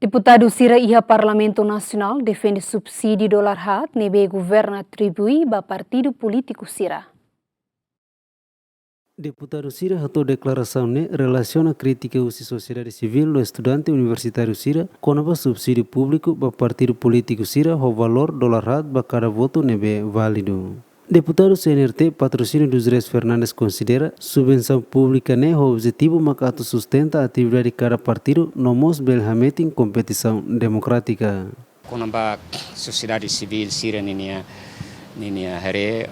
Deputado Sira Iha Parlamento Nacional defende subsídio dólar hat nebe governo atribui ba partido político Sira. Deputado Sira atou declaração relaciona crítica à sociedade civil do estudante universitário Sira com o subsídio público para partido político Sira o valor dólar hat para cada voto nebe válido. Deputado CNRT Patrocínio dos Reis Fernandes considera subvenção pública o objetivo macato sustenta a atividade de cada partido no mos belhamete em competição democrática. Com a sociedade civil Sira ninia here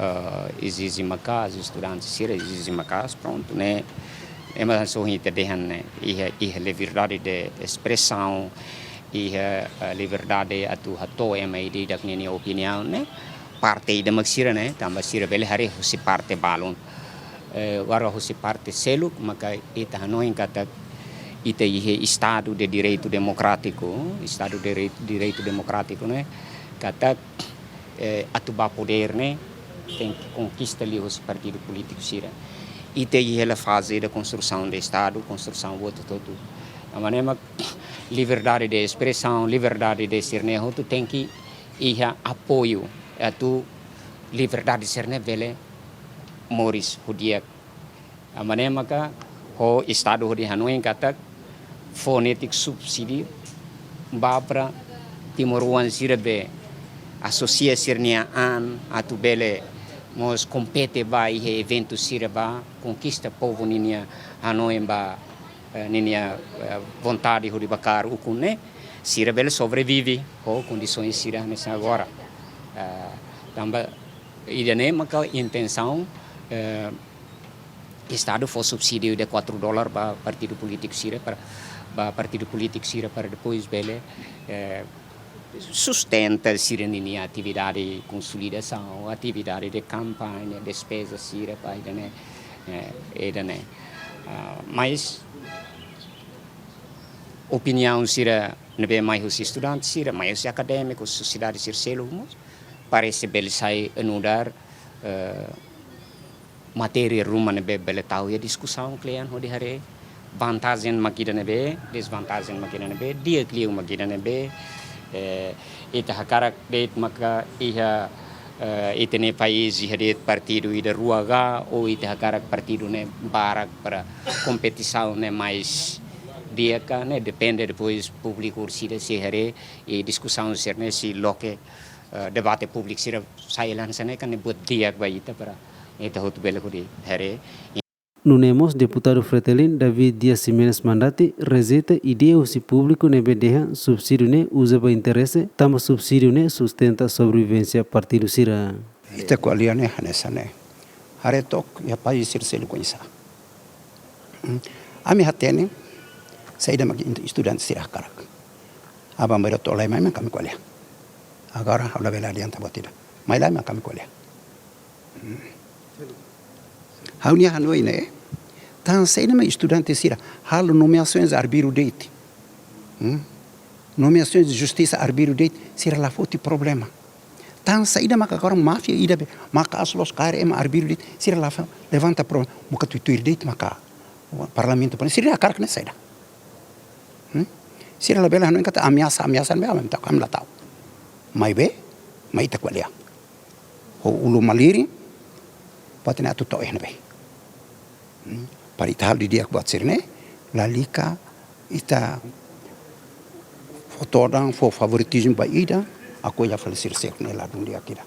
exige macas estudantes Sira exige macas pronto né é mas só hita dehan e liberdade de expressão e liberdade atu hato é uma ideia da minha opinião né parte da Sira né também Sira bele hari husi parte balon agora husi parte selo maka ita hanoin kata ita Estado de Direito Democrático Estado de Direito Democrático né kata atubar poder né tem que conquista ali os partidos políticos Sira e tem ela fase da construção do Estado construção voto todo a maneira liberdade de expressão liberdade de ser né tu tem que ir apoio a tu liberdade de ser né vele moris hudia a maneira que o Estado hudia Hanoi kata fonetic subsídio babra Timor-Leste Sira be associa Sirnia an atu bele mos compete ba e evento Sira ba conquista povo ninia Hanoi ba ninia vontade de bacar o cune Sira bele sobrevive com condições Sira nessa agora também idane maka intenção Estado for subsídio de $4 para partido político Sira para depois bele sustenta Sira ninia atividade de consolidação, atividade de campanha, despesa Sira para idane mas opinião Sira nebe mais os estudantes Sira mais os acadêmicos sociedade Sira parece bele sai anudar matéria ruma nebe bele tahu ya discussão klian hodi hare vantagem makida nebe desvantagem makida nebe dia kliu makida nebe ita hakarak det maka iha itene país iha partido ida ruaga ou ita hakarak partido ne barak para competição ne mais dia ka ne depende depois público sida se hare e discussão ser ne si loke debate público sira sailan sana kan ne buat dia baita para ita hotu bele ko di hare. Nunemos deputado Fretelin David Dias Simenes Mandati rejeita ideia usi público nebe deha subsídio ne usa para interesse tama subsídio ne sustenta sobrevivência partido Sira. Ita ko aliane hanesane hare tok ya país Sira selu konisa ami hatene saída mag estudante Sira karak aba mero tolai mai kami ko alia agora habla bela adianta batida mai lá kami ko alia haunia Hanoi né tan saída mais estudante Sira halo nomeações arbitro date nomeações de justiça arbitro date Sira lá foi problema tan saída maka agora máfia ida maka aslos KRM arbitro date Sira lá levanta problema muka tuituir date maka parlamento para Sira a carga nessa saída Sira lá bela Hanoi kata ameaça me am tá kam latau mai be mai ta kwalia o ulu maliri patena tu to ehne be para ital di dia buat sirne la lika ita fotodan for favoritismo ba ida aku ya falecer sekne la dunia kira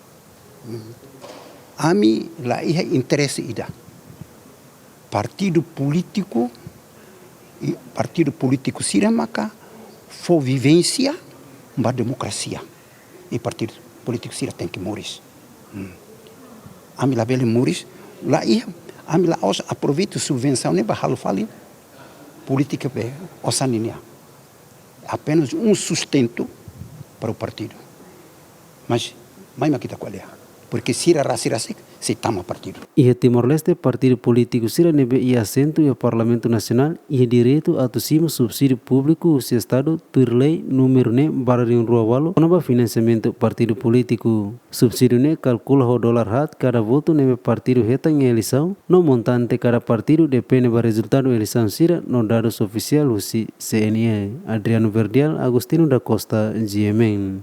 ami la iha interesse ida partido político Sira maka for vivência ba democracia e partido político Sira tem que morir ami la bele morir la iha ami la os aproveita subvenção ne ba halo fali política be osaninia apenas sustento para o partido mas mai makita qual é porque sira rasik se tama partido. E Timor-Leste, partido político sira nebe e assento e o Parlamento Nacional e direito a acima subsídio público o Estado por lei número ne bararium ruawalo onaba financiamento partido político. Subsídio ne calcula o dólar hat cada voto nebe partido reta em eleição, no montante cada partido depende do resultado eleição sira no dados oficial o CNE. Adriano Verdial, Agostino da Costa, GMN.